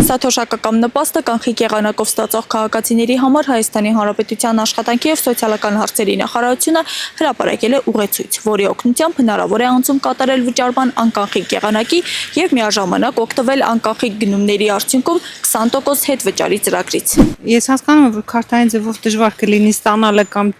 Կենսաթոշակական նպաստը կանխիկ եղանակով ստացող քաղաքացիների համար Հայաստանի Հանրապետության աշխատանքի և սոցիալական հարցերի նախարարությունը հրապարակել է ուղեցույց, որի օգնությամբ հնարավոր է անցում կատարել վճարման անկանխիկ եղանակի և միաժամանակ օգտվել անկանխիկ գնումների արդյունքում 20% հետվճարի ծրագրից։ Ես հասկանում եմ, որ քարտային ձևով դժվար կլինի ստանալը կամ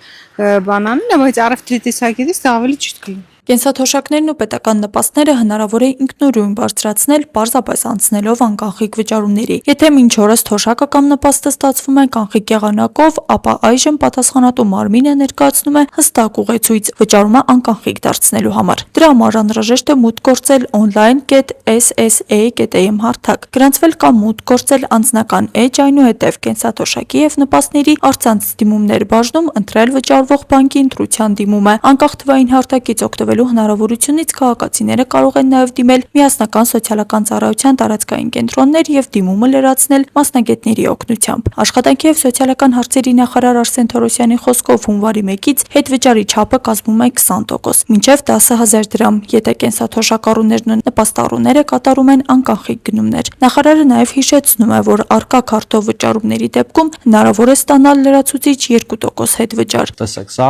բանանելը, բայց առևտրի տեսակետից դա ավելի ճիշտ կլինի։ Կենսաթոշակներն ու պետական նպաստները հնարավոր է ինքնուրույն բարձրացնել պարզապես անցնելով անկանխիկ վճարումների։ Եթե մինչ օրս թոշակը կամ նպաստը ստացվում է կանխիկ եղանակով, ապա այժմ պատասխանատու մարմինը ներկայացնում է հստակ ուղեցույց վճարումը անկանխիկ դարձնելու համար։ Դրա համար անհրաժեշտ է մուտք գործել online.ssa.am հարթակ, գրանցվել կամ մուտք գործել անձնական էջ, այնուհետև կենսաթոշակի և նպաստների առցանց դիմումներ բաժնում ընտրել վճարվող բանկի ընտրության դիմումը։ Անկախ թվային հարթակից օգտվելու հնարավորությունից քաղաքացիները կարող են նաև դիմել միասնական սոցիալական ծառայության տարածքային կենտրոններ և դիմումը լրացնել մասնագետների օգնությամբ։ Աշխատանքի և սոցիալական հարցերի նախարար Արսեն Թորոսյանի խոսքով հունվարի 1-ից հետվճարի չափը կազմում է 20%, մինչև 10,000 դրամ, եթե կենսաթոշակառուներն ու նպաստառուները կատարում են անկանխիկ գնումներ։ Նախարարը նաև հիշեցնում է, որ առկա քարտով վճարումների դեպքում հնարավոր է ստանալ լրացուցիչ 2% հետվճար։ Տեսեք, սա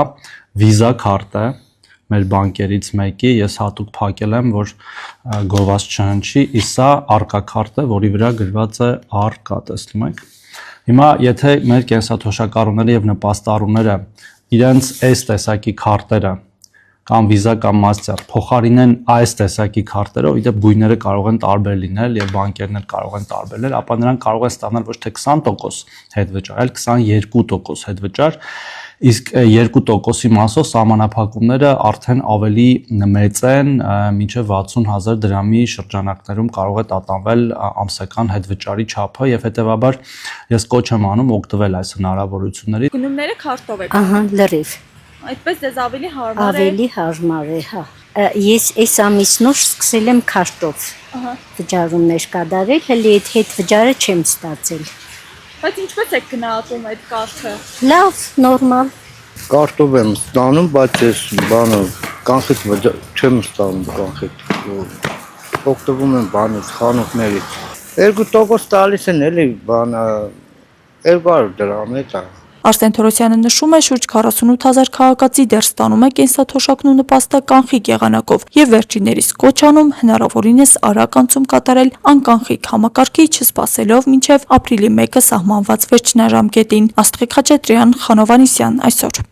վիզա քարտ է մեր բանկերից մեկի, ես հատուկ փակել եմ, որ գովազ չհնչի, իսկ սա առկա քարտ է, որի վրա գրված է առկա, տեսնում եք։ Հիմա եթե մեր կենսաթոշակառուները եւ նպաստառուները իրենց այս տեսակի քարտերը կամ վիզա կամ մաստեր փոխարինեն այս տեսակի քարտերով, իդեպ գույները կարող են տարբեր լինել եւ բանկերն էլ կարող են տարբեր լինել, ապա նրանք կարող են ստանալ ոչ թե 20% հետվճար, այլ 22% հետվճար, իսկ 2%-ի մասով սահմանափակումները արդեն ավելի մեծ են, մինչև 60,000 դրամի շրջանակներում կարող է տատանվել ամսական հետվճարի չափը եւ հետեւաբար ես կոչ եմ անում օգտվել այս հնարավորություններից։ Գնումները քարտով եք։ Ահա, լրիվ։ Այդպես դες ավելի հարմար է։ Ավելի հարմար է, հա։ Ես այս ամիսնով սկսել եմ քարտով վճարումներ կատարել, հələ այդ հետվճարը չեմ ստացել։ Բայց ինչպես եք գնահատում այդ կարգը։ Լավ, նորմալ։ Կարտով եմ ստանում, բայց ես բանը կանխիկ չեմ ստանում կանխիկ։ Օգտվում եմ բանից, խանութներից։ 2% տալիս են էլի բանը 200 դրամ է դա։ Արսեն Թորոսյանը նշում է, շուրջ 48,000 քաղաքացի դեռ ստանում է կենսաթոշակն ու նպաստը կանխիկ եղանակով եւ վերջիններիս կոչ անում հնարավորինս արագ անցում կատարել անկանխիկ համակարգի չսպասելով մինչեւ ապրիլի 1-ը սահմանված վերջնաժամկետին։ Աստղիկ Խաչատրյան, Խանով Անիսյան, այսօր։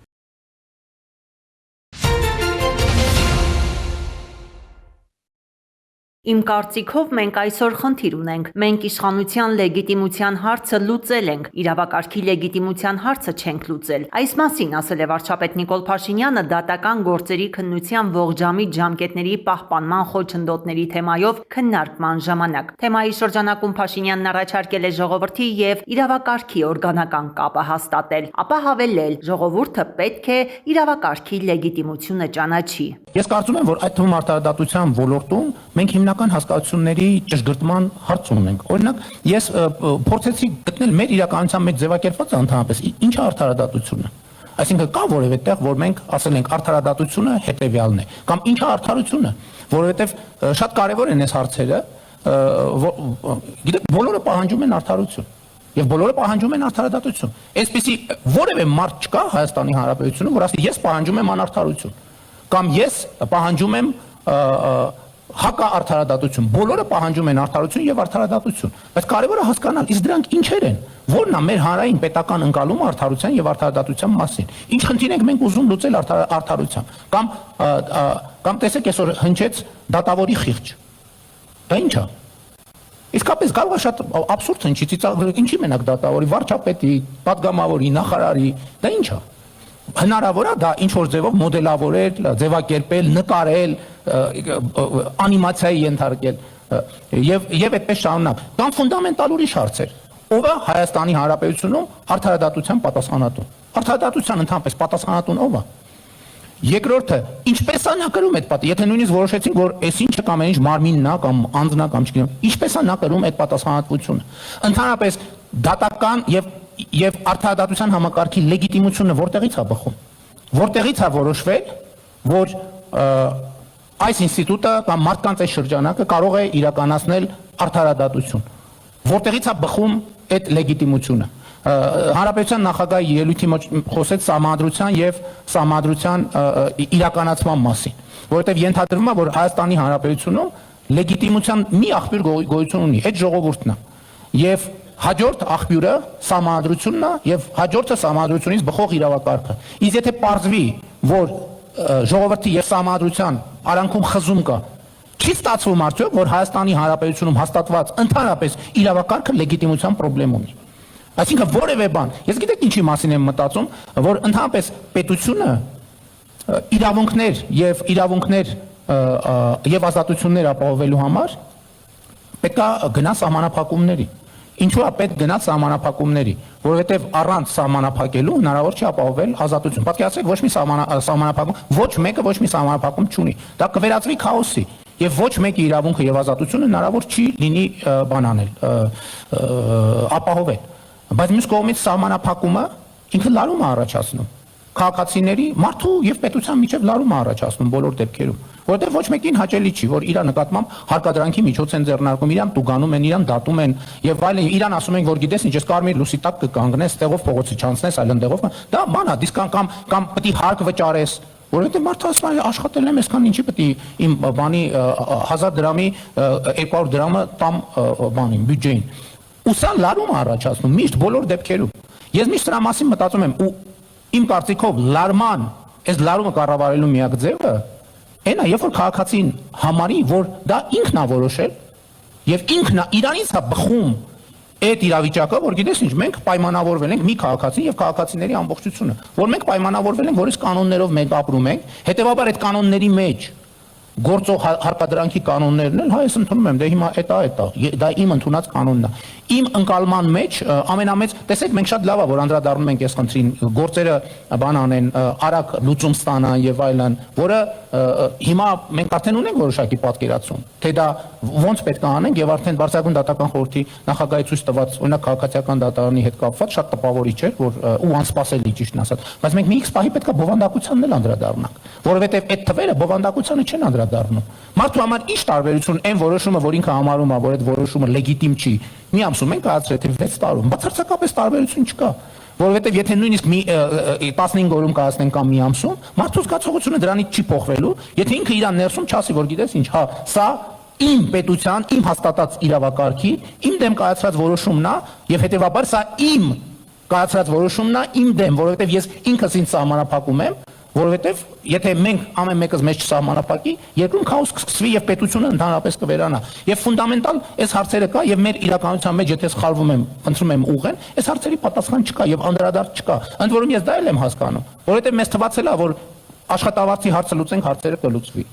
Իմ կարծիքով մենք այսօր խնդիր ունենք։ Մենք իշխանության լեգիտիմության հարցը լուծել ենք, իրավակարգի լեգիտիմության հարցը չենք լուծել։ Այս մասին ասել է վարչապետ Նիկոլ Փաշինյանը դատական գործերի քննության ողջամիտ ժամկետների պահպանման խոչընդոտների թեմայով քննարկման ժամանակ։ Թեմայի շրջանակում Փաշինյանն առաջարկել է ժողովրդի եւ իրավակարգի օրգանական կապը հաստատել, ապա հավելել՝ ժողովուրդը պետք է իրավակարգի լեգիտիմությունը ճանաչի։ Ես կարծում եմ, որ այդ թվում արտադրության ոլորտում մենք հիմնական հասկացությունների ճշգրտման հարց ունենք։ Օրինակ, ես փորձեցի գտնել մեր իրականության մեջ ձևակերպված ընդհանրապես ինչ է արդարադատությունը։ Այսինքն կա որևէ տեղ, որ մենք ասել ենք արդարադատությունը հետևյալն է, կամ ինչ է արդարությունը, որովհետև շատ կարևոր են այս հարցերը, գիտեք, բոլորը պահանջում են արդարություն։ Եվ բոլորը պահանջում են արդարադատություն։ Այսպեսի որևէ մարդ չկա Հայաստանի Հանրապետությունում, որ ասի ես պահանջում եմ անարդարություն, կամ ես պահանջում եմ հակաարդարադատություն, բոլորը պահանջում են արդարություն եւ արդարադատություն, բայց կարևորը հասկանալ, իսկ դրանք ինչեր են, որն է մեր հանրային պետական ընկալումը արդարության եւ արդարադատության մասին, ինչ խնդիր ենք մենք ուզում լուծել արդարությամբ, կամ տեսեք այսօր հնչեց դատավորի խիղճ, դա ինչ է, իսկապես կարող է շատ աբսուրդ հնչի, ծիծաղ ինչի մենակ դատավորի, վարչապետի, պատգամավորի, նախարարի, դա ինչ է, հնարավոր է դա ինչ որ ձևով մոդելավորել, ձևակերպել, նկարել, անիմացիայի ենթարկել եւ այդպես շարունակ։ Կամ ֆունդամենտալ ուրիշ հարցեր։ Ով է Հայաստանի Հանրապետությունում արդարադատության պատասխանատուն։ Արդարադատության ընդհանրապես պատասխանատուն ով է։ Երկրորդը, ինչպես է նա կրում այդ եթե նույնիսկ որոշեցին, որ այսինչը կամ այնինչ մարմինն է կամ անձն է կամ չգիտեմ, ինչպես է նա կրում այդ պատասխանատվությունը։ Ընդհանրապես դատական եւ արդարադատության համակարգի լեգիտիմությունը որտեղից է բխում։ Որտեղից է որոշվել, որ այս ինստիտուտը կամ մարդկանց այս շրջանակը կարող է իրականացնել արդարադատություն։ Որտեղից է բխում այդ լեգիտիմությունը։ Հանրապետության նախագահի ելույթի մեջ խոսեց սահմանադրության եւ սահմանադրության իրականացման մասին, որովհետեւ ենթադրվում է, որ Հայաստանի Հանրապետությունում լեգիտիմության մի աղբյուր գոյություն ունի, այդ ժողովուրդն է։ Եվ հաջորդ աղբյուրը սահմանադրությունն է եւ հաջորդը սահմանադրությունից բխող իրավակարգը։ Իսկ եթե պարզվի, որ ժողովրդի եւ սահմանադրության արանքում խզում կա, չի ստացվում արդյոք, որ Հայաստանի Հանրապետությունում հաստատված ընդհանրապես իրավակարգը լեգիտիմության խնդրեմ ունի։ Այսինքն որևէ բան, ես գիտեք ինչի մասին եմ մտածում, որ ընդհանրապես պետությունը իրավունքներ եւ ազատություններ ապահովելու համար պետք է գնա սահմանափակումների։ Ինչու է պետք գնալ սահմանափակումների, որովհետև առանց սահմանափակելու հնարավոր չի ապահովել ազատություն։ Պատկերացրեք, ոչ մի սահմանափակում, ոչ մեկը ոչ մի սահմանափակում չունի։ Դա կվերածվի քաոսի, եւ ոչ մեկի իրավունքը եւ ազատությունը հնարավոր չի լինի բան անել, ապահովել։ Բայց մյուս կողմից սահմանափակումը ինքը լարում է առաջացնում քաղաքացիների, մարդու եւ պետության միջև լարում է առաջացնում բոլոր դեպքերում, որովհետեւ ոչ մեկին հաճելի չի, որ իր նկատմամբ հարկադրանքի միջոց են ձեռնարկում, իրան տուգանում են, իրան դատում են եւ այլն, իրան ասում են, որ գիտես ինչ, ես կարմիր լուսի տակ կկանգնես, տեղով փողոցի չանցնես, այլն տեղով, դա բան է, դիսկ կամ պետք է հարկ վճարես, որովհետեւ մարդը ասում է աշխատել եմ, այսքան ինչի պետք է իմ բանի 1000 դրամի 200 դրամը տամ բանին, բյուջեին։ Ու սա լարում է առաջացնում միշտ բոլոր դեպքերում։ Ես միշտ դրա մասին մտածում եմ ու իմ կարծիքով լարման, այս լարումը կառավարելու միակ ձևը այն է, երբ որ քաղաքացին համարի, որ դա ինքն է որոշել եւ ինքն է իրանից է բխում այդ իրավիճակը, որ գիտես ինչ, մենք պայմանավորվել ենք մի քաղաքացին եւ քաղաքացիների ամբողջությունը, որ մենք պայմանավորվել ենք, որ այս կանոններով մենք ապրում ենք, հետեւաբար այդ կանոնների մեջ գործող հարկադրանքի կանոններն են, հա ես ընդունում եմ, դե հիմա դա իմ ընդունած կանոնն է։ Իմ ընկալման մեջ ամենամեծ, տեսեք, մենք շատ լավ է, որ անդրադառնում ենք այս խնդրին, գործերը բան անեն, արագ լուծում ստանան եւ այլն, որը հիմա մենք արդեն ունենք որոշակի պատկերացում, թե դա ոնց պետք է անենք եւ արդեն Բարձրագույն դատական խորհրդի նախագահի ցույց տված օրինակ քաղաքացիական դատարանի հետ կապված շատ տպավորիչ էր, որ ու անսպասելի ճիշտն ասած, բայց մենք մի X պահի պետք է բովանդակությանն էլ անդրադառնանք, որովհետեւ այդ թվերը բովանդակությանը չեն անդրադառնում։ Մարդու համար ինչ տարբերություն այն որոշումը, որ ինքը համարում է, որ այդ որոշումը լեգիտիմ չի, մի ամսում ենք կայացրել, թե 6 տարում, բացարձակապես տարբերություն չկա, որովհետև եթե նույնիսկ 15 օրում կայացնենք կամ մի ամսում, մարդու զգացողությունը դրանից չի փոխվելու, եթե ինքը իրան ներսում չասի, որ գիտես ինչ, հա, սա իմ պետության, իմ հաստատած իրավակարգի, իմ դեմ կայացրած որոշումն է, եւ հետեւաբար սա իմ կայացրած որոշումն է, իմ դեմ, որովհետև ես ինքս ինձ սահմանափակում եմ, որովհետև եթե մենք ամեն մեկս մեզ չսահմանափակի, երկրում քաոս կսկսվի եւ պետությունը ընդհանրապես կվերանա։ Եվ ֆունդամենտալ այս հարցերը կա եւ մեր իրականության մեջ եթե սխալվում եմ, ընտրում եմ ուղեն, այս հարցերի պատասխան չկա եւ անդրադարձ չկա։ Ընդ որում ես դա էլ եմ հասկանում, որովհետև մեզ թվացել է, որ աշխատավարձի հարցը լուծենք, հարցերը կլուծվի։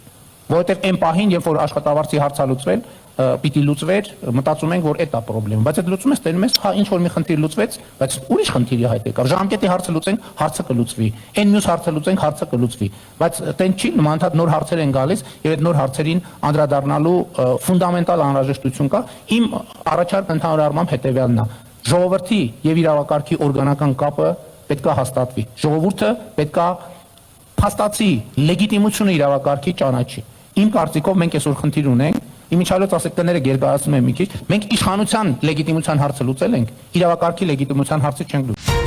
Որովհետև այն պահին, երբ որ աշխատավարձի հարցը լուծվել, պիտի լուծվեր, մտածում ենք, որ դա պրոբլեմ, բայց այդ լուծում ես տենում ես, հա ինչ որ մի խնդիր լուծվեց, բայց ուրիշ խնդիրի հայտ եկավ, ժամկետի հարցը լուծենք, հարցը կլուծվի, այն մյուս հարցը լուծենք, հարցը կլուծվի, բայց տեն չի, նմանատիպ նոր հարցեր են գալիս եւ այդ նոր հարցերին անդրադառնալու ֆունդամենտալ անհրաժեշտություն կա։ Իմ առաջարկը ընդհանուր առմամբ հետեւյալն է. ժողովրդի եւ իրավակարգի օրգանական կապը պետք է հաստատվի, ժողովուրդը պետք է փաստացի լեգիտիմությունը իրավակարգի ճանաչի։ Իմ կարծիքով մենք այսօր խնդիր ունենք, իմիջիալոց ասեկտները գերկայացնում են մի քիչ, մենք իշխանության լեգիտիմության հարցը լուծել ենք, իրավակարգի լեգիտիմության հարցը չենք լուծել։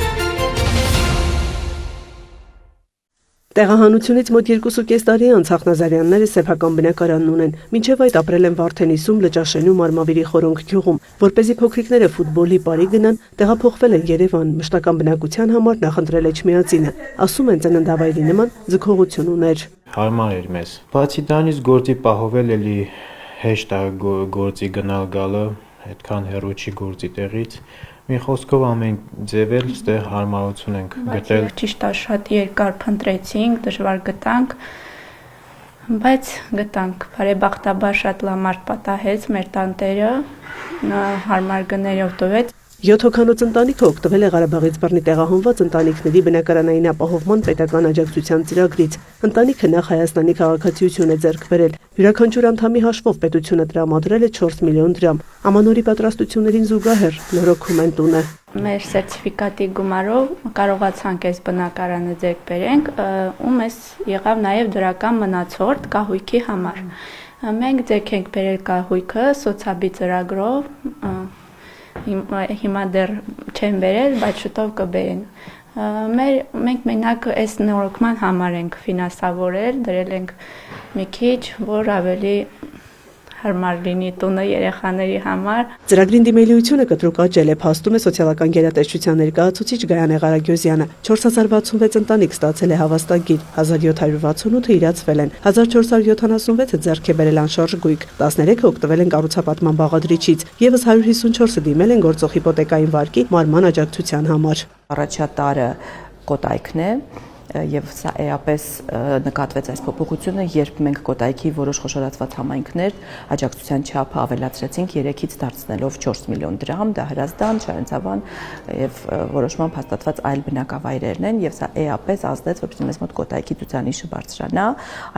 Տեղահանությունից մոտ 2.5 տարի անց Խախնազարյանները սեփական բնակարանն ունեն, մինչև այդ ապրել են Վարդենիսում, Լճաշենում, Արմավիրի խորոնք գյուղում, որպեսզի փոքրիկները ֆուտբոլի պարի գնան, տեղափոխվել են Երևան, մշտական բնակության համար նախընտրել Էջմիածինը, ասում են ծննդավայրի նման ձգողություն ուներ։ Հարմար էր մեզ։ Բացի դրանից գործի պահովել էլի հեշտ է գործի գնալ գալը, այդքան հեռու չի գործի տեղից։ Մի խոսքով ամեն ձևել ստեղ հարմարություն ենք գտել։ Ճիշտ է, շատ երկար փնտրեցինք, դժվար գտանք, բայց գտանք։ Բարեբախտաբար շատ լավ մարդ պատահեց, մեր տանտերը հարմար գներով տվեց։ 7 հոգանոց ընտանիքը օգտվել է Ղարաբաղից բռնի տեղահանված ընտանիքների բնակարանային ապահովման պետական աջակցության ծրագրից։ Ընտանիքը նախ Հայաստանի քաղաքացիություն է ձեռք բերել։ Յուրաքանչյուր անդամի հաշվով պետությունը տրամադրել է 4 միլիոն դրամ։ Ամանորի պատրաստություններին զուգահեռ նորոգում են տունը։ Մեր սերտիֆիկատի գումարով կարողացանք այս բնակարանը ձեռք բերենք, ու մեզ եղավ նաև դրական մնացորդ կահույքի համար։ Մենք ձեռք ենք բերել կահույքը սոցիալի ծրագրով, հիմա դեռ չեն բերել, բայց շուտով կբերեն։ Մենք մենակ այս նորոգման համար ենք ֆինանսավորել, դրել ենք մի քիչ, որ ավելի հարմար լինի տունը երեխաների համար։ Ծրագրին դիմելիությունը կտրուկ աճել է, փաստում է սոցիալական գերատեսչության ներկայացուցիչ Գայանե Ղարագյոզյանը։ 4066 ընտանիք ստացել է հավաստագիր, 1768-ը իրացվել են, 1476-ը ձեռք է բերել անշարժ գույք, 13-ը օգտվել են կառուցապատման բաղադրիչից, եւս 154-ը դիմել են գործող հիպոթեկային վարկի մարման աջակցության համար։ Առաջատարը կոտայքն է եւ սա էապես նկատվեց այս փոփոխությունը, երբ մենք կոտայքի որոշ խոշորացված համայնքներ աջակցության չափը ավելացրեցինք 3-ից դարձնելով 4 միլիոն դրամ, դա Հրազդան, Շարենցավան եւ որոշմամբ հաստատված այլ բնակավայրերն են եւ սա էապես ազդեց, որպեսզի մեզ մոտ կոտայքի ցուցանիշը բարձրանա,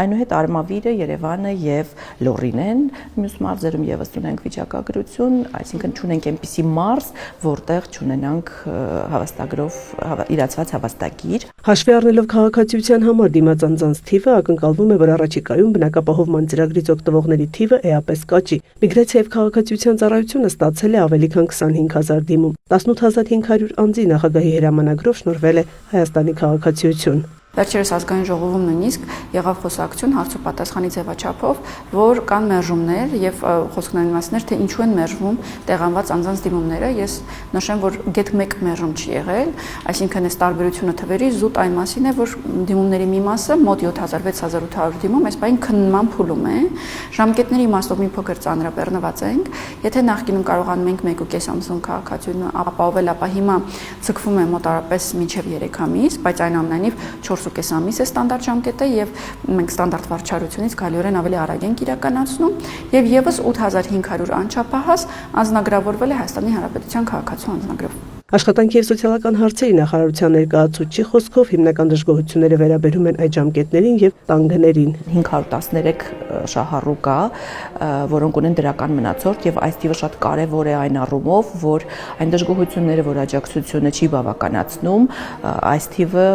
այնուհետ Արմավիրը, Երևանը եւ Լոռին են, մյուս մարզերում եւս ունենք վիճակագրություն, այսինքն չունենք այնպիսի մարզ, որտեղ չունենանք հավաստագրով իրացված հավաստագիր։ Հաշվի առնելով քաղաքացիության համար դիմաց անձանց թիվը, ակնկալվում է, որ առաջիկայում բնակապահովման ծրագրից օգտվողների թիվը էապես կաճի։ Միգրացիա եւ քաղաքացիության ծառայությունը ստացել է ավելի քան 25000 դիմում։ 18500 անձի նախագահի հրամանագրով շնորհվել է Հայաստանի քաղաքացիություն։ Վերջերս ազգային ժողովում նույնիսկ եղավ խոսակցություն հարցոպատասխանի ձևաչափով, որ կան մերժումներ եւ խոսքն մասներ, թե ինչու են մերժվում տեղանված անձանց դիմումները։ Ես նշեմ, որ գեթ 1 մերժում չի եղել, այսինքն այս տարբերությունը թվերի զուտ այն մասին է, որ դիմումների մի մասը մոտ 7600 դիմում, այս բան քննման փուլում է։ Ժամկետների իմաստով մի փոքր ծանրաբեռնված ենք։ Եթե նախկինում կարողանում ենք 1.5 ամսում քաղաքացիությունը ապահովել, ապա հիմա ցկվում է մոտարապես մինչև 3 ամիս, բայց այն ամենայնիվ 4.5 ամիս է ստանդարտ ժամկետը եւ մենք ստանդարտ վարչարությունից գալիորեն ավելի արագ ենք իրականացնում եւ եւս 8500 անչափահաս անձնագրավորվել է Հայաստանի Հանրապետության քաղաքացու անձնագրով։ Աշխատանքի եւ սոցիալական հարցերի նախարարության ներկայացուցչի խոսքով հիմնական դժգոհությունները վերաբերում են այդ ժամկետներին եւ տանգներին։ 513 շահառու կա, որոնք ունեն դրական մնացորդ եւ այս թիվը շատ կարեւոր է այն առումով, որ այն դժգոհությունները, որ աջակցությունը չի բավականացնում, այս թիվը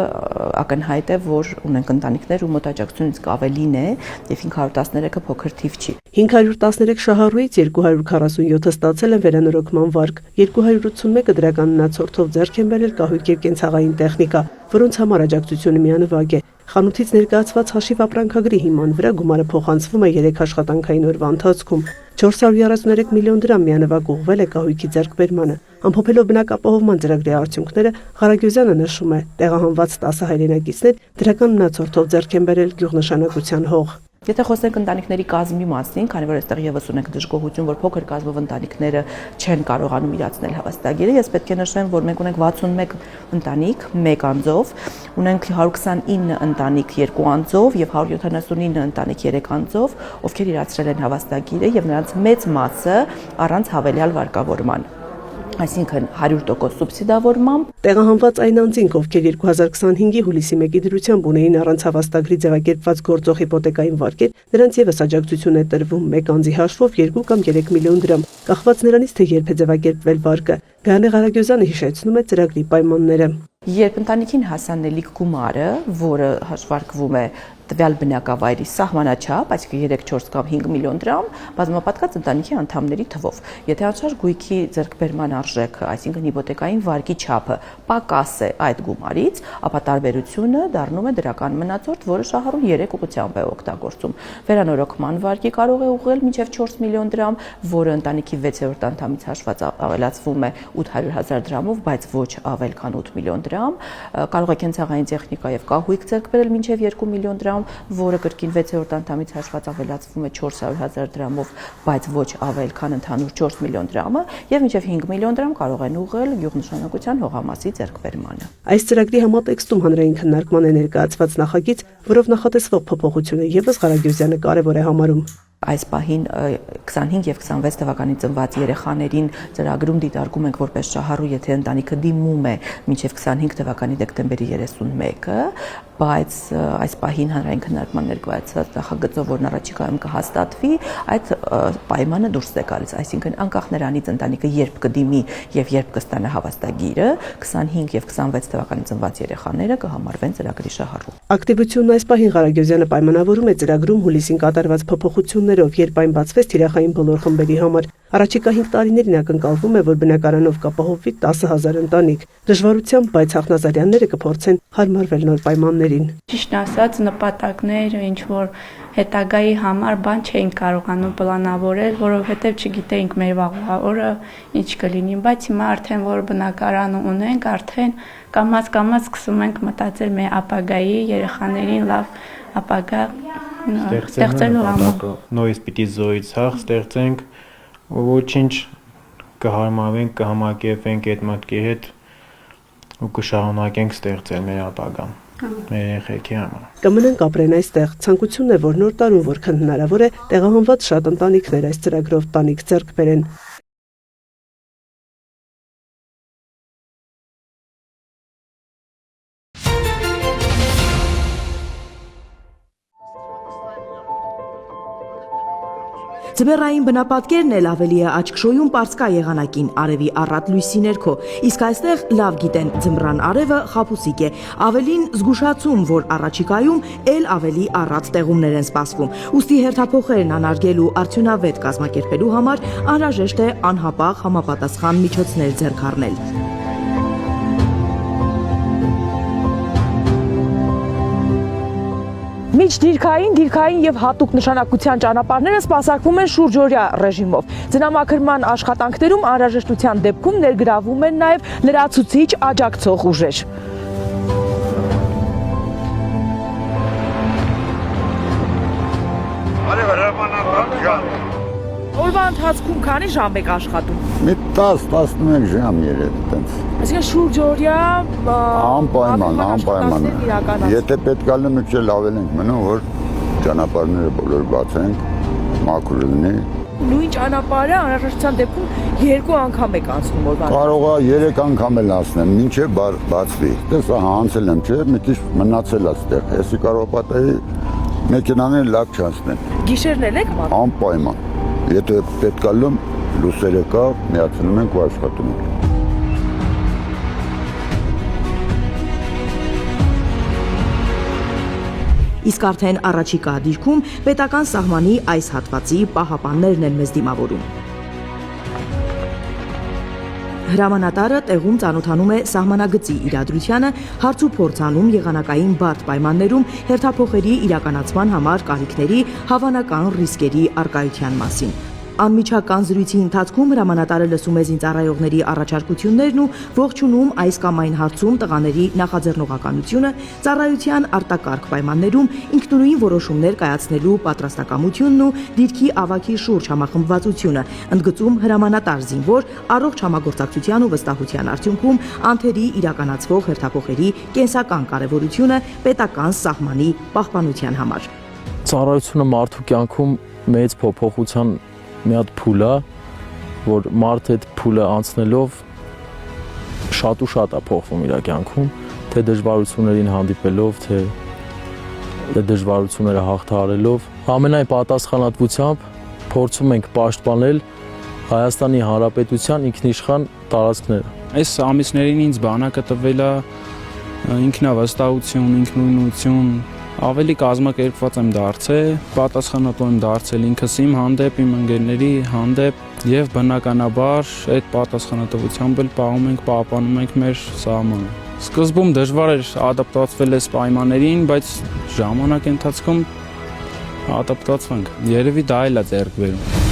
ակնհայտ է, որ ունենք ընտանիքներ, ու մոտ աջակցությունից ավելին է եւ 513-ը փոքր թիվ չի։ 513 շահառուից 247-ը ստացել են վերանորոգման վարկ, 281-ը դրական մնացորդով ձեռք են բերել կահույք եւ կենցաղային տեխնիկա, որոնց համար աջակցությունը միանվագ է։ Խանութից ներկայացված հաշիվ ապրանքագրի հիման վրա գումարը փոխանցվում է 3 աշխատանքային օրվա ընթացքում։ 433 միլիոն դրամ միանվագ ուղղվել է կահույքի ձեռքբերմանը։ Ամփոփելով բնակապահովման ծրագրի արդյունքները, Ղարագյոզյանը նշում է, տեղահանված 10 հայրենակիցներ դրական մնացորդով ձեռք են բերել գյուղնշանակության հող։ Եթե խոսենք ընտանիքների կազմի մասին, քանի որ այստեղ եւս ունենք դժգոհություն, որ փոքր կազմով ընտանիքները չեն կարողանում իրացնել հավաստագիրը, ես պետք է նշեմ, որ մենք ունենք 61 ընտանիք 1 անձով, ունենք 129 ընտանիք 2 անձով եւ 179 ընտանիք 3 անձով, ովքեր իրացրել են հավաստագիրը եւ նրանց մեծ մասը առանց հավելյալ վարկավորման։ Այսինքն 100% սուբսիդավորմամբ տեղահանված այն անձինք, ովքեր 2025-ի հուլիսի 1-ի դրությամբ ունեին առանց հավաստագրի ձևակերպված գործող հիպոթեկային վարկեր, նրանց եւս աջակցություն է տրվում 1 անձի հաշվով 2 կամ 3 միլիոն դրամ, կախված նրանից, թե երբ է ձևակերպվել վարկը։ Գայանե Ղարագյոզյանը հիշեցնում է ծրագրի պայմանները։ Երբ ընտանիքին հասանելիք գումարը, որը հաշվարկվում է տվյալ բնակավայրի սահմանաչափ, այսինքն 3, 4 կամ 5 միլիոն դրամ, բազմապատկած ընտանիքի անդամների թվով։ Եթե անշարժ գույքի ձեռքբերման արժեքը, այսինքն հիպոթեկային վարկի չափը պակաս է այդ գումարից, ապա տարբերությունը դառնում է դրական մնացորդ, որը շահառու 3 ուղղությամբ է օգտագործում։ Վերանորոգման վարկի կարող է ուղղել մինչև 4 միլիոն դրամ, որը ընտանիքի 6-րդ անդամից հաշված ավելացվում է 800,000 դրամով, բայց ոչ ավել քան 8 միլիոն դրամ։ Կարող է կենցաղային տեխնիկա եւ կահույք ձեռք բերել մինչև 2 միլիոն դրամ, որը կրկին 6-րդ անդամից հաշված ավելացվում է 400,000 դրամով, բայց ոչ ավել քան ընդհանուր 4 միլիոն դրամը, եւ մինչև 5 միլիոն դրամ կարող են ուղղել գյուղնշանակության հողամասի ձեռքբերմանը։ Այս ծրագրի համատեքստում հանրային քննարկման է ներկայացված նախագիծ, որով նախատեսվող փոփոխությունը եւս Ղարագյոզյանը կարեւոր է համարում։ Այս պահին 25 եւ 26 թվականին ծնված երեխաներին ծրագրում դիտարկում ենք որպես շահառու, եթե ընտանիքը դիմում է մինչև 25 թվականի դեկտեմբերի 31-ը, բայց այս պահին հանրային քննարկման ներկայացված նախագծով, որն առաջիկայում կհաստատվի, այդ պայմանը դուրս է գալիս, այսինքն անկախ նրանից ընտանիքը երբ կդիմի եւ երբ կստանա հավաստագիրը, 25 եւ 26 թվականին ծնված երեխաները կհամարվեն ծրագրի շահառու։ Ակտիվությունն այս պահին Ղարագյոզյանը պայմանավորում է ծրագրում հուլիսին կատարված փոփոխությունները օրերով, երբ այն բացվեց թիրախային բոլոր խմբերի համար։ Առաջիկա 5 տարիներին ակնկալվում է, որ բնակարանով կապահովվի 10,000 ընտանիք։ Դժվարությամբ, բայց Հաղթնազարյանները կփորձեն հարմարվել նոր պայմաններին։ Ճիշտ ասած, նպատակներ, ինչ որ հետագայի համար բան չէինք կարողանում պլանավորել, որովհետև չգիտեինք մեր վաղվա օրը ինչ կլինի, բայց հիմա արդեն որ բնակարան ունենք, արդեն կամաց սկսում ենք մտածել մեր ապագայի, երեխաներին լավ ապագա ստեղծելու համար։ Նույնիսկ պիտի զոհից հաղ ստեղծենք, ոչինչ կհարմարվենք, կհամակերպենք այդ մտքի հետ ու կշարունակենք ստեղծել մեր ապագան։ Մեր երեխեքի համար։ Կմնանք ապրեն այստեղ։ Ցանկությունն է, որ նոր տարում որքան հնարավոր է տեղահանված շատ ընտանիքներ այս ծրագրով տանիք ձեռք բերեն։ Ձմեռային բնապատկերն էլ ավելի է աչք շոյում պարսկա եղանակին արևի առատ լույսի ներքո, իսկ այստեղ լավ գիտեն ձմռան արևը խաբուսիկ է, ավելին զգուշացում, որ առաջիկայում էլ ավելի առատ տեղումներ են սպասվում, ուստի հերթափոխերն անարգել ու արդյունավետ կազմակերպելու համար անհրաժեշտ է անհապաղ համապատասխան միջոցներ ձեռք առնել։ Դիրքային եւ հատուկ նշանակության ճանապարհները սպասարկվում են շուրջօրյա ռեժիմով։ Ձնամաքրման աշխատանքներում անհրաժեշտության դեպքում ներգրավում են նաեւ լրացուցիչ աջակցող ուժեր։ Օրվա ընթացքում քանի ժամ եք աշխատում։ Մի 10-11 ժամ երեք տենց։ Այսինքն շուրջօրյա անպայման։ Եթե պետք է լինի, մենք լավել ենք մնում, որ ճանապարհները բոլոր բացենք, մաքուր լինի։ Նույն ճանապարհը անհրաժեշտության դեպքում 2 անգամ եք անցնում օրվա։ Կարող է 3 անգամ էլ անցնեմ, մինչև բացվի։ Տեսա, անցել եմ, չէ՞, մի քիչ մնացել է այդտեղ։ Էսի կարող պատահի մեքենաները լավ չանցնեն։ Գիշերն էլ եք մաքուր։ Անպայման։ Եթե պետք է լինի, լուսերը կա, միացնում ենք ու աշխատում ենք։ Իսկ արդեն առաջիկա դիրքում պետական սահմանի այս հատվածի պահապաններն են մեզ դիմավորում։ Հրամանատարը տեղում ծանոթանում է սահմանագծի իրադրությանը, հարց ու փորձ անում եղանակային բարդ պայմաններում հերթափոխերի իրականացման համար կարիքների, հավանական ռիսկերի առկայության մասին։ Անմիջական զրույցի ընթացքում հրամանատարը լսում է զինծառայողների առաջարկություններն ու ողջունում այս կամ այն հարցում տղաների նախաձեռնողականությունը, ծառայության արտակարգ պայմաններում ինքնուրույն որոշումներ կայացնելու պատրաստակամությունն ու դիրքի ավագի շուրջ համախմբվածությունը, ընդգծում հրամանատար զինվոր, առողջ համագործակցության ու վստահության արդյունքում անթերի իրականացվող հերթափոխերի կենսական կարևորությունը պետական սահմանի պահպանության համար։ Ծառայությունը մարդու կյանքում մեծ փոփոխության մի հատ փուլ է, որ մարդ այդ փուլը անցնելով շատ ու շատ է փոխվում իր կյանքում, թե դժվարություններին հանդիպելով, թե դժվարությունները հաղթահարելով, ամենայն պատասխանատվությամբ փորձում ենք պաշտպանել Հայաստանի Հանրապետության ինքնիշխան տարածքները։ Այս ամիսներին ինձ բանակը տվել է ինքնավստահություն, ինքնուրույնություն, ավելի կազմակերպված եմ դարձել, պատասխանատու եմ դարձել ինքս իմ հանդեպ, իմ ընկերների հանդեպ եւ բնականաբար այդ պատասխանատվությամբ էլ պահպանում ենք մեր սահմանը։ Սկզբում դժվար էր ադապտացվել այս պայմաններին, բայց ժամանակ ընթացքում ադապտացվենք։ Երևի դա էլ է ձեռք բերում։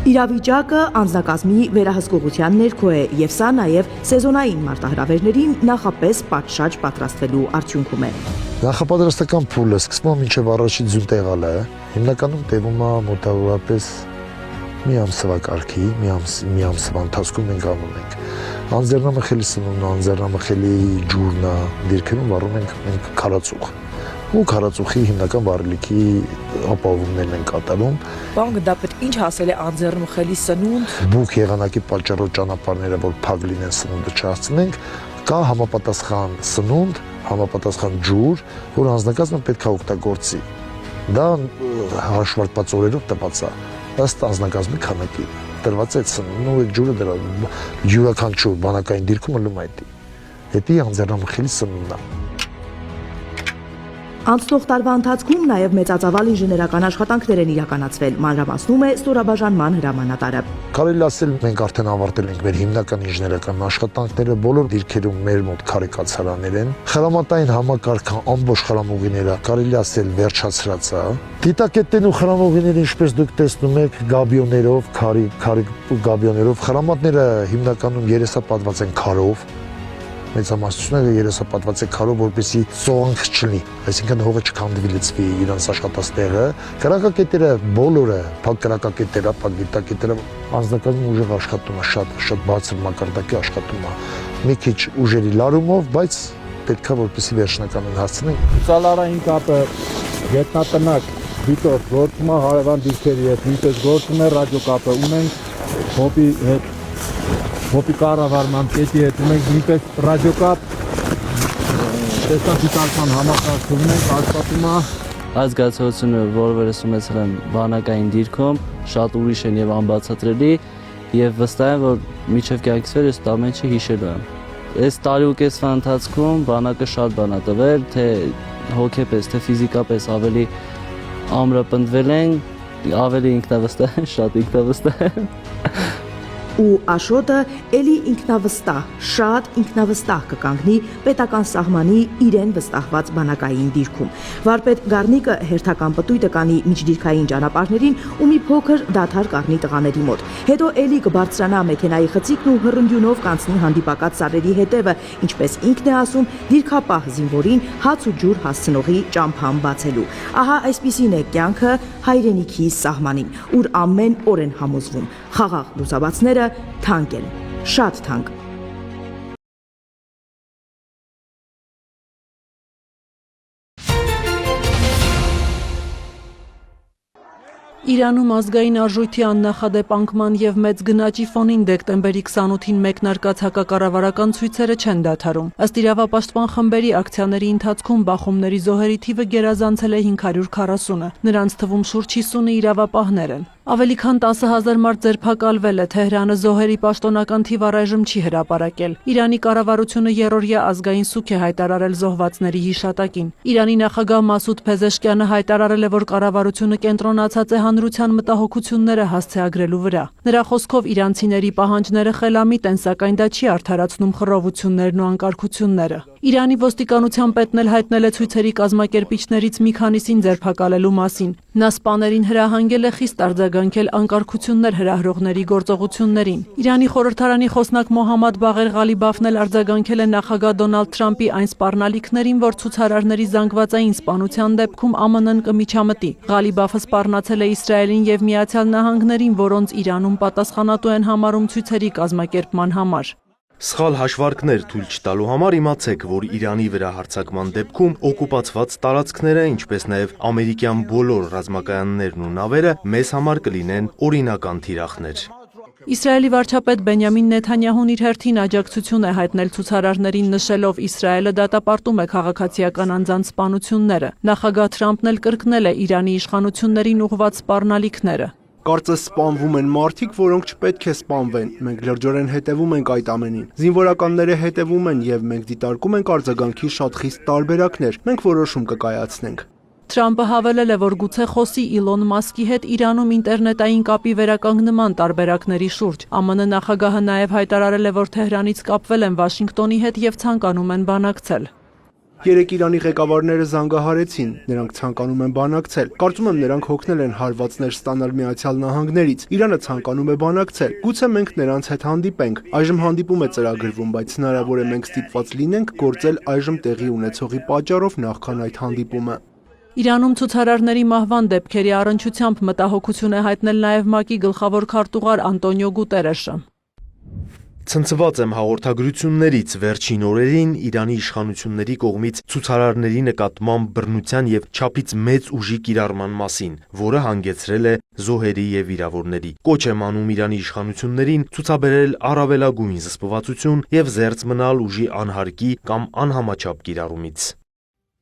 Իրավիճակը անձնակազմի վերահսկողության ներքո է եւ սա նաեւ սեզոնային մարտահրավերներին նախապես պատշաճ պատրաստվելու արդյունքում է։ Նախապատրաստական փուլը սկսվում մինչև առաջին ձուն տեղալը է։ Հիմնականում տևում է մոտավորապես մի ամսվա կարգի, մի ամսվա ընթացքում մենք անում ենք։ Անձեռնամխելի սնունդը, անձեռնամխելի ջուրնա դիրքերում վառում ենք մենք քարածուխ։ Ու քարածուխի հիմնական վառելիքի ապահովումներն են կատարում։ Բան գնդապետ ինչ ասել է անձեռնամխելի սնունդ։ Բուք եղանակի պատճառով ճանապարհները, որ փակ լինեն, սնունդը չհասցնենք, կա համապատասխան սնունդ, համապատասխան ջուր, որ անձնակազմը պետք է օգտագործի։ Դա հաշվարկված օրերով տված է, ըստ անձնակազմի քանակի։ Տրված է այդ սնունդն ու այդ ջուրը դրա յուրաքանչյուր բանակային դիրքում ըլում է դա։ Դա անձեռնամխելի սնունդն է։ Անցնող տարվա ընթացքում նաև մեծածավալ ինժեներական աշխատանքներ են իրականացվել, մանրամասնում է ստորաբաժանման հրամանատարը։ Կարելի ասել մենք արդեն ավարտել ենք մեր հիմնական ինժեներական աշխատանքները, բոլոր դիրքերում մեր մոտ քարե կացարաններ են։ Խրամատային համակարգը ամբողջ խրամուղիները կարելի ասել վերջացրած է։ Դիտակետերն ու խրամուղիները, ինչպես դուք տեսնում եք, գաբիոներով, քարի գաբիոներով, խրամատները հիմնականում երեսապատված են քարով։ Մեծամասնությունը երեսապատված է քարով, որպեսզի սողանք չլինի, այսինքն հողը չքանդվի լցվի իրանց աշխատած տեղը։ Կրակակետերը բոլորը, փակ կրակակետերը, փակ դիտակետերը անձնակազմում ուժեղ աշխատում է, շատ բարձր մակարդակի աշխատում է։ Մի քիչ ուժերի լարումով, բայց պետքա որպեսզի վերջնականին հասցնենք։ Ցուցալարային կապը գետնատնակ դիտորդ գործում է հարևան դիրքերի հետ, նույնպես գործում է ռադիոկապը, ունենք հոբի հետ Հոպի կառավարման կետի հետ ունենք նույնպես ռադիոկապ տեսանցիկացման համակարգ ունենք, աշխատում է։ Այս զգացողությունը, որ վերս ունեցել եմ բանակային դիրքում, շատ ուրիշ են եւ անբացատրելի եւ վստահ եմ, որ միջև կյանքից վերջ այս ամեն ինչը հիշելու եմ։ Այս տարի ու կեսվա ընթացքում բանակը շատ բան է տվել, թե հոգեպես, թե ֆիզիկապես ավելի ամրապնդվել են, ավելի ինքնավստահ են, շատ ինքնավստահ են։ Ու Աշոտը էլի ինքնավստահ, շատ ինքնավստահ կկանգնի պետական սահմանի իրեն վստահված բանակային դիրքում։ Վարպետ Գառնիկը հերթական պտույտը կանի միջդիրքային ճանապարհներին ու մի փոքր դադար կառնի տղաների մոտ։ Հետո էլի կբարձրանա մեքենայի խցիկն ու հռնդյունով կանցնի հանդիպակաց սարերի հետևը, ինչպես ինքն է ասում, դիրքապահ զինվորին հաց ու ջուր հասցնողի ճամփան բացելու։ Ահա այսպիսին է կյանքը հայրենիքի սահմանին, ուր ամեն օր են համոզվում։ Խաղաղ լուսաբացները թանկ են, շատ թանկ։ Իրանում ազգային արժույթի աննախադեպ անկման եւ մեծ գնաճի ֆոնին դեկտեմբերի 28-ին մեկնարկած հակակառավարական ցույցերը չեն դադարում։ Ըստ իրավապաշտպան խմբերի ակցիաների ընթացքում բախումների զոհերի թիվը գերազանցել է 540-ը, նրանց թվում շուրջ 50-ը իրավապահներ են։ Ավելի քան 10,000 մարդ ձերբակալվել է, Թեհրանը զոհերի պաշտոնական թիվ առայժմ չի հրապարակել։ Իրանի կառավարությունը երրորդյա ազգային սուք է հայտարարել զոհվածների հիշատակին։ Իրանի նախագահ Մասուդ Փեզեշկյանը հայտարարել է, որ կառավարությունը կենտրոնացած է հանրության մտահոգությունները հասցեագրելու վրա։ Նրա խոսքով իրանցիների պահանջները խելամիտ են, սակայն դա չի արդարացնում խռովություններն ու անկարգությունները։ Իրանի ոստիկանության պետն էլ հայտնել է ցույցերի կազմակերպիչներից մի քանիսին ձերբակալելու մասին։ Նա սպաներին հրահանգել է խիստ արձագանքել անկարգություններ հրահրողների գործողություններին։ Իրանի խորհրդարանի խոսնակ Մոհամմադ Բաղեր Ղալիբաֆն էլ արձագանքել է նախագահ Դոնալդ Թրամփի այն սպառնալիքներին, որ ցուցարարների զանգվածային սպանության դեպքում ԱՄՆ-ն կմիջամտի։ Ղալիբաֆը սպառնացել է Իսրայելին եւ Միացյալ Նահանգներին, որոնց Իրանում պատասխանատու են համարում ցույցերի կազմակերպման համար։ Սխալ հաշվարկներ թույլ չտալու համար իմացեք, որ Իրանի վրա հարձակման դեպքում օկուպացված տարածքները, ինչպես նաև ամերիկյան բոլոր ռազմակայաններն ու նավերը մեզ համար կլինեն օրինական թիրախներ։ Իսրայելի վարչապետ Բենյամին Նեթանյահուն իր հերթին աջակցություն է հայտնել ցուցարարներին, նշելով Իսրայելը դատապարտում է քաղաքացիական անձանց սպանությունները։ Նախագահ Թրամփն էլ կրկնել է Իրանի իշխանություններին ուղղված սպառնալիքները։ Կարծես սպանվում են մարդիկ, որոնք չպետք է սպանվեն։ Մենք լրջորեն հետևում ենք այդ ամենին։ Զինվորականները հետևում են եւ մենք դիտարկում ենք արձագանքի շատ խիստ տարբերակներ։ Մենք որոշում կկայացնենք։ Թրամփը հավելել է, որ գուցե խոսի Իլոն Մասկի հետ Իրանում ինտերնետային կապի վերականգնման տարբերակների շուրջ։ ԱՄՆ նախագահը նաև հայտարարել է, որ Թեհրանից կապվել են Վաշինգտոնի հետ եւ ցանկանում են բանակցել։ Երեք Իրանի ղեկավարները զանգահարեցին, նրանք ցանկանում են բանակցել։ Կարծում եմ նրանք հոգնել են հարվածներ ստանալ Միացյալ Նահանգներից։ Իրանը ցանկանում է բանակցել։ Գուցե մենք նրանց հետ հանդիպենք։ Այժմ հանդիպում է ծրագրվում, բայց հնարավոր է մենք ստիպված լինենք գործել այժմ տեղի ունեցողի պատճառով նախքան այդ հանդիպումը։ Իրանում ցուցարարների մահվան դեպքերի առնչությամբ մտահոգություն է հայտնել նաև ՄԱԿ-ի գլխավոր քարտուղար Անտոնիո Գուտերեշը։ Ցնցված եմ հաղորդագրություններից վերջին օրերին Իրանի իշխանությունների կողմից ցուցարարների նկատմամբ բռնության եւ չափից մեծ ուժի կիրառման մասին, որը հանգեցրել է զոհերի եւ վիրավորների։ Կոչ եմ անում Իրանի իշխանություններին ցուցաբերել առավելագույն զսպվածություն եւ զերծ մնալ ուժի անհարկի կամ անհամաչափ կիրառումից։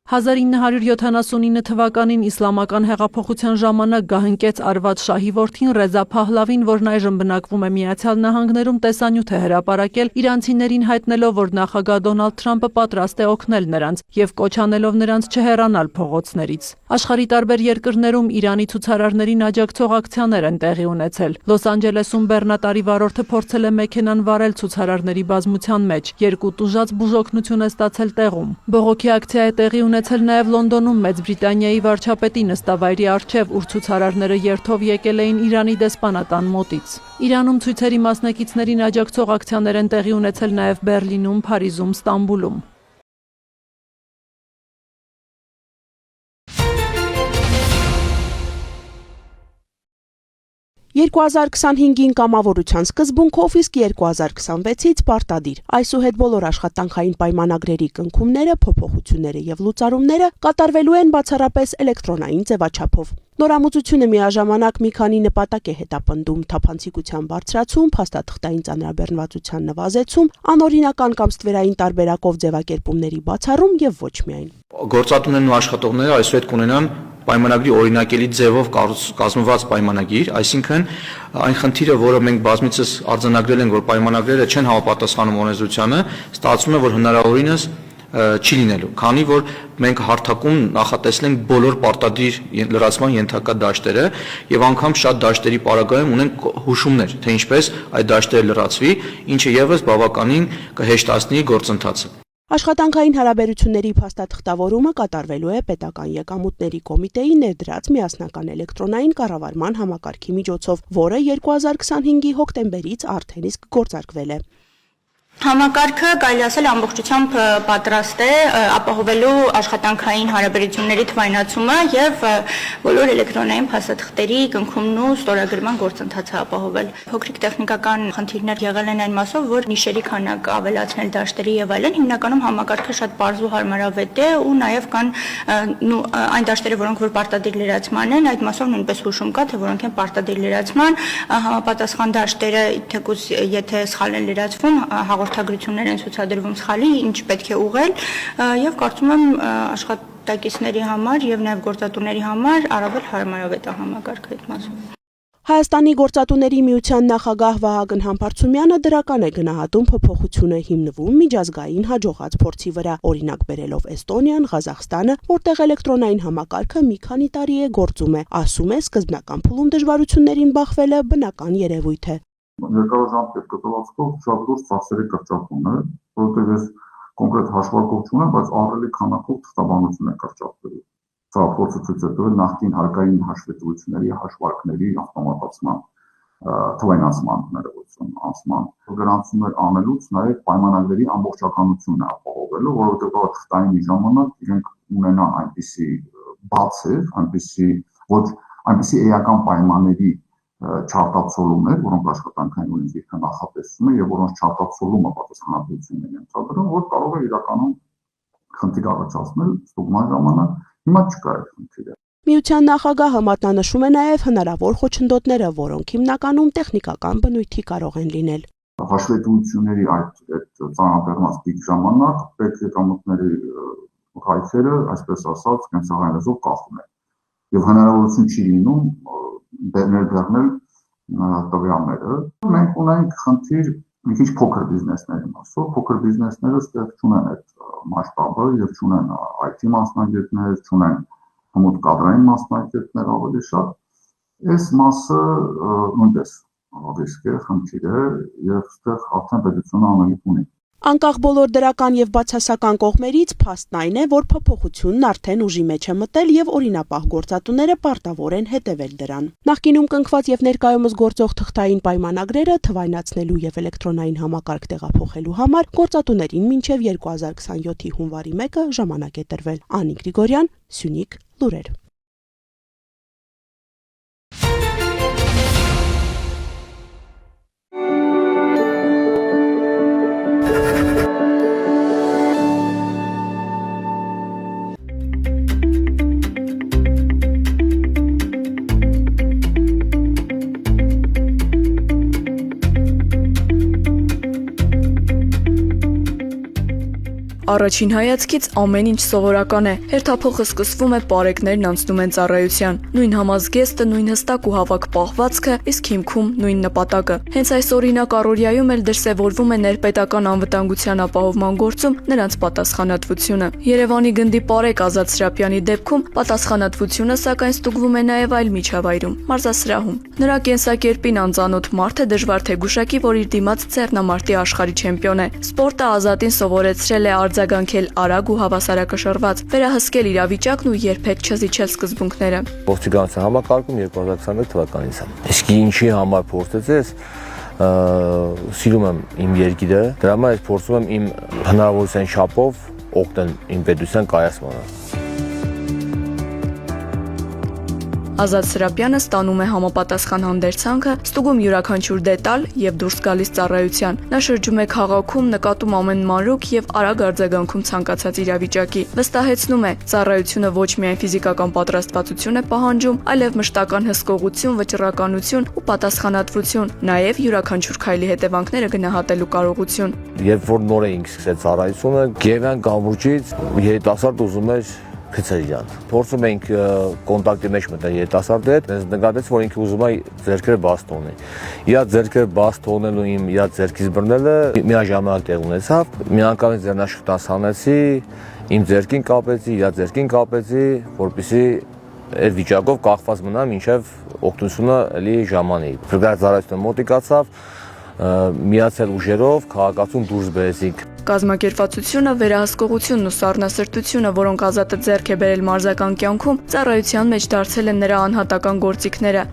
1979 թվականին իսլամական հեղափոխության ժամանակ գահընկեց Արվադ Շահի որդին Ռեզա Փահլավին, որն այժմ բնակվում է Միացյալ Նահանգներում, տեսանյութ է հրապարակել իրանցիներին հայտնելով, որ նախագահ Դոնալդ Թրամփը պատրաստ է օգնել նրանց եւ կոչ անելով նրանց չհեռանալ փողոցներից։ Աշխարհի տարբեր երկրներում Իրանի ցուցարարներին աջակցող ակցիաներ են տեղի ունեցել։ Լոս Անջելեսում բեռնատարի վարորդը փորձել է մեքենան վարել ցուցարարների բազմության մեջ։ Երկու տուժած բուժօգնություն է ստացել տեղում։ Բողոքի ակցիա է տեղի ունեցել նաև Լոնդոնում Մեծ Բրիտանիայի վարչապետի նստավայրի առջև, ուր ցուցարարները երթով եկել էին Իրանի դեսպանատան մոտից։ Իրանում ցույցերի մասնակիցներին աջակցող ակցիաներ են տեղի ունեցել նաև Բեռլինում, Փարիզում, Ստամբուլում։ «2025-ին կամավորության սկզբունքով, իսկ 2026-ից պարտադիր։ Այսուհետ բոլոր աշխատանքային պայմանագրերի կնքումները, փոփոխությունները եւ լուծարումները կատարվելու են բացառապես էլեկտրոնային ձևաչափով։ Նորամուծությունը միաժամանակ մի քանի նպատակ է հետապնդում՝ թափանցիկության բարձրացում, փաստաթղթային ծանրաբեռնվածության նվազեցում, անօրինական կամ ստվերային տարբերակով ձևակերպումների բացառում եւ ոչ միայն։ Գործատուներն ու աշխատողները այսուհետ կունենան պայմանագրի օրինակելի ձևով կազմված պայմանագիր, այսինքն այն խնդիրը, որը մենք բազմիցս արձանագրել ենք, որ պայմանագրերը չեն համապատասխանում օրենսդրությանը, ստացվում է, որ հնարավորինս չի լինելու, քանի որ մենք հարթակում նախատեսենք բոլոր պարտադիր լրացման ենթակա դաշտերը եւ անգամ շատ դաշտերի պարագայում ունենք հուշումներ, թե ինչպես այդ դաշտերը լրացվի, ինչը եւս բավականին կհեշտացնի գործընթացը։ Աշխատանքային հարաբերությունների փաստաթղթավորումը կատարվելու է պետական եկամուտների կոմիտեի ներդրած միասնական էլեկտրոնային կառավարման համակարգի միջոցով, որը 2025-ի հոկտեմբերից արդեն իսկ գործարկվել է։ Համակարգը կարելի ասել ամբողջությամբ պատրաստ է ապահովելու աշխատանքային հարաբերությունների թվայնացումը եւ բոլոր էլեկտրոնային փաստաթղթերի կնքումն ու ստորագրման գործընթացը ապահովել։ Փոքրիկ տեխնիկական խնդիրներ եղել են այն մասով, որ նիշերի քանակը ավելացնել դաշտերի եւ այլն, հիմնականում համակարգը շատ պարզ ու հարմարավետ է ու նաեւ կան այն դաշտերը, որոնք որ պարտադիր լրացման են, այդ մասով նույնպես հուշում կա, թե որոնք են պարտադիր լրացման, համապատասխան դաշտերը թեկուզ եթե սխալ են լրացվում, հաղորդագրություններ են ցուցադրվում սխալի, ինչ պետք է ուղղել եւ կարծում եմ աշխատակիցների համար եւ նաեւ գործատուների համար առավել հարմարավետ է համակարգը այդ մասով։ Հայաստանի գործատուների միության նախագահ Վահագն Համբարձումյանը դրական է գնահատում փոփոխությունը հիմնվում միջազգային հաջողած փորձի վրա, օրինակ բերելով Էստոնիան, Ղազախստանը, որտեղ էլեկտրոնային համակարգը մի քանի տարի է գործում է, ասում է սկզբնական փուլում դժվարություններին բախվելը բնական երևույթ է։ Երկարաժամկետ կտրվածքով շատ դուրս ծախսերի կրճատումն է, որովհետև ես կոնկրետ հաշվարկով չունեմ, բայց ահռելի քանակով թղթաբանություն է կրճատվելու։ Սա փորձը ցույց է տվել նախկին հարկային հաշվետվությունների հաշվարկների ավտոմատացման, թվայնացման հնարավորություն անցման։ Գրանցումներ անելուց նաև պայմանագրերի ամբողջականությունն է ապահովելու, որովհետև թղթային ժամանակ իրենք ունենան այնպիսի բացեր, այնպիսի էական պայմանների չարտացոլումներ, որոնք աշխատանքային օրենսգիրքը նախատեսում է եւ որոնց չարտացոլումը պատասխանատվություն են ենթադրում, որ կարող է իրականում խնդիր առաջացնել ստուգման ժամանակ։ Հիմա չկա այդ խնդիրը։ Միության նախագահը մատնանշում է նաև հնարավոր խոչընդոտները, որոնք հիմնականում տեխնիկական բնույթի կարող են լինել։ Հաշվետվությունների այդ ծանրաբեռնված պիկ ժամանակ պետեկամուտների հայցերը, այսպես ասած, կենսաղային լեզվով կախում են։ Եվ հնարավորություն չի լինում ներդառնել տվյալները։ Մենք ունենք խնդիր մի քիչ փոքր բիզնեսների մասով, փոքր բիզնեսները ստեղ չունեն այդ մասշտաբը եւ չունեն IT մասնագետներ, չունեն հմուտ կադրային մասնագետներ ավելի շատ։ Այս մասը նույնպես ռիսկ է, խնդիր է եւ ստեղ արդեն պետությունը անելիք ունի։ Անկախ բոլոր դրական եւ բացասական կողմերից, փաստն այն է, որ փոփոխությունն արդեն ուժի մեջ է մտել եւ օրինապահ գործատուները պարտավոր են հետեւել դրան։ Նախկինում կնքված եւ ներկայումս գործող թղթային պայմանագրերը թվայնացնելու եւ էլեկտրոնային համակարգ տեղափոխելու համար գործատուներին մինչեւ 2027-ի հունվարի 1-ը ժամանակ է տրվել։ Անի Գրիգորյան, Սյունիք, լուրեր։ Առաջին հայացքից ամեն ինչ սովորական է։ Հերթափոխը սկսվում է, պարեկներն անցնում են ծառայության։ Նույն համազգեստը, նույն հստակ ու հավաք պահվածքը, իսկ հիմքում նույն նպատակը։ Հենց այս օրինակ առօրյայում էլ դրսևորվում է ներպետական անվտանգության ապահովման գործում նրանց պատասխանատվությունը։ Երևանի գնդի պարեկ Ազատ Սրապյանի դեպքում պատասխանատվությունը սակայն ստուգվում է նաև այլ միջավայրում՝ մարզասրահում։ Նրա կենսակերպին անծանոթ մարդ է դժվար թե գուշակի, որ իր դիմաց ձեռնամարտի աշխարհի չեմպիոն է։ Սպորտը Ազատին սովորեցրել է արձագանքել արագ ու հավասարակշռված, վերահսկել իրավիճակն ու երբեք չզիջել սկզբունքները։ Ոստիկանության համակարգում 2021 թվականից է։ Իսկ ինչի համար փորձեցես, սիրում եմ իմ երկիրը, դրա համար ես փորձում եմ իմ հնարավորության չափով օգնել իմ պետության կայացմանը։ Ազատ Սրապյանը ստանում է համապատասխան հանդերձանքը, ստուգում յուրաքանչյուր դետալ եւ դուրս գալիս ծառայության։ Նա շրջում է քաղաքում, նկատում ամեն մանրուք եւ արագ արձագանքում ցանկացած իրավիճակի։ Վստահեցնում է, ծառայությունը ոչ միայն ֆիզիկական պատրաստվածություն է պահանջում, այլև մշտական հսկողություն, վճռականություն ու պատասխանատվություն, նաեւ յուրաքանչյուր քայլի հետևանքները գնահատելու կարողություն։ Երբ որ նոր էինք սկսել ծառայությունը, Գևյան կամուրջից երիտասարդ ուզում էր Քցերյան։ Փորձում էինք կոնտակտի մեջ մտնել երիտասարդի հետ, ես նկատեցի, որ ինքը ուզում է ձեռքերը բաց թողնի։ Իր ձեռքերը բաց թողնելու իմ իր ձեռքից բռնելը միաժամանակ տեղ ունեցավ։ Մի անգամ ձեռնաշղթաս հանեցի, իմ ձեռքին կապեցի, իր ձեռքին կապեցի, որպեսզի այդ վիճակով կախված մնամ, մինչև օգնությունը էլի ժամանի։ Փրկարարությունը մոտիկացավ, միացել ուժերով քաղաքացուն դուրս բերեցինք։ Կազմակերպվածությունը, վերահսկողությունն ու սառնասրտությունը, որոնք Ազատը ձեռք է բերել մարզական կյանքում, ծառայության մեջ դարձել են նրա անհատական գործիքները։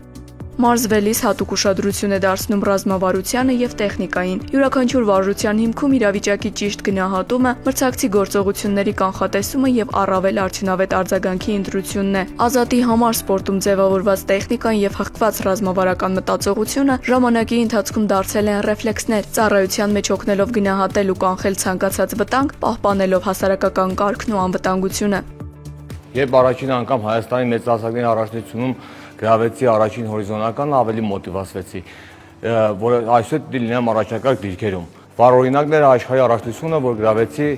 Մարզվելիս հատուկ ուշադրություն է դարձնում ռազմավարությանը եւ տեխնիկային։ Յուրաքանչյուր վարժության հիմքում իրավիճակի ճիշտ գնահատումը, մրցակցի գործողությունների կանխատեսումը եւ առավել արդյունավետ արձագանքի ընտրությունն է։ Ազատի համար սպորտում ձևավորված տեխնիկան եւ հղկված ռազմավարական մտածողությունը ժամանակի ընթացքում դարձել են ռեֆլեքսներ, ծառայության մեջ օգնելով գնահատել ու կանխել ցանկացած վտանգ, պահպանելով հասարակական կարգն ու անվտանգությունը։ Երբ առաջին անգամ Հայաստանի մեծահասակների առաջնությունում գրավեցի առաջին հորիզոնականը, ավելի մոտիվացվեցի, որ այսօր լինեմ առաջնակարգ դիրքերում։ Վառ օրինակն էր աշխարհի առաջնությունը, որ գրավեցի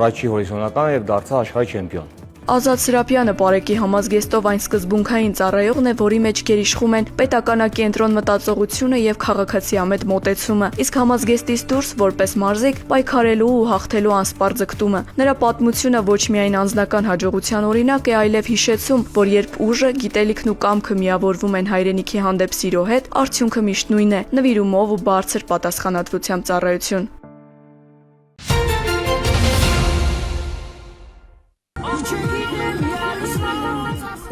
առաջի հորիզոնականը եւ դարձա աշխարհի չեմպիոն։ Ազատ Սրապյանը պարեկի համազգեստով այն սկզբունքային ծառայողն է, որի մեջ գերիշխում են պետականակենտրոն մտածողությունը եւ քաղաքացիամետ մոտեցումը, իսկ համազգեստից դուրս որպես մարզիկ պայքարելու ու հաղթելու անսպառ ձգտումը։ Նրա պատմությունը ոչ միայն անձնական հաջողության օրինակ է, այլև հիշեցում, որ երբ ուժը, գիտելիքն ու կամքը միավորվում են հայրենիքի հանդեպ սիրո հետ, արդյունքը միշտ նույնն է՝ նվիրումով ու բարձր պատասխանատվությամբ ծառայություն։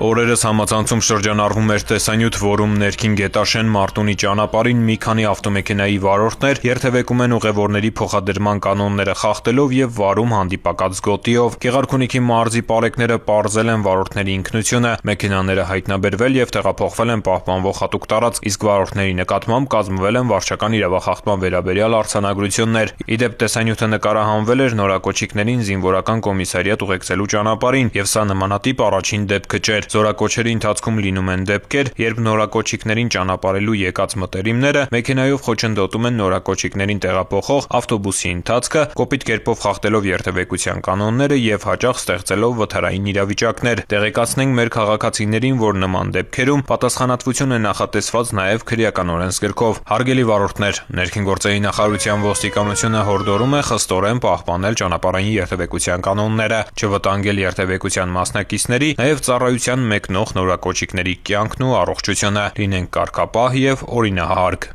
Օրերս համացանցում շրջանառվում էր տեսանյութ, որում ներքին Գետաշեն Մարտունի ճանապարհին մի քանի ավտոմեքենայի վարորդներ երթևեկում են ուղևորների փոխադրման կանոնները խախտելով եւ վարում հանդիպակաց գոտիով։ Գեղարքունիքի մարզի պարեկները պարզել են վարորդների ինքնությունը, մեքենաները հայտնաբերվել եւ տեղափոխվել են պահպանվող հատուկ տարածք, իսկ վարորդների նկատմամբ կազմվել են վարչական իրավախախտման վերաբերյալ արձանագրություններ։ Իդեպ տեսանյութը նկարահանվել էր նորակոչիկներին զինվորական կոմիսարիատ ուղեկցելու ճանապարհին եւ սա նմանատիպ առաջին դեպքը չէր։ Զորակոչերի ընթացքում լինում են դեպքեր, երբ նորակոչիկներին ճանապարհելու եկած մտերիմները մեքենայով խոչընդոտում են նորակոչիկներին տեղափոխող ավտոբուսի ընթացքը, կոպիտ կերպով խախտելով երթևեկության կանոնները եւ հաճախ ստեղծելով վթարային իրավիճակներ։ Տեղեկացնենք մեր քաղաքացիներին, որ նման դեպքերում պատասխանատվություն է նախատեսված նաեւ քրեական օրենսգրքով։ Հարգելի վարորդներ, ներքին գործերի նախարարության ոստիկանությունը հորդորում է խստորեն պահպանել ճանապարհային երթևեկության կանոնները, չվտանգել երթևեկության մասնակիցների, նաեւ ծառայության մեկնող նորակոչիկների կյանքն ու առողջությունը, լինենք կարգապահ եւ օրինահարկ։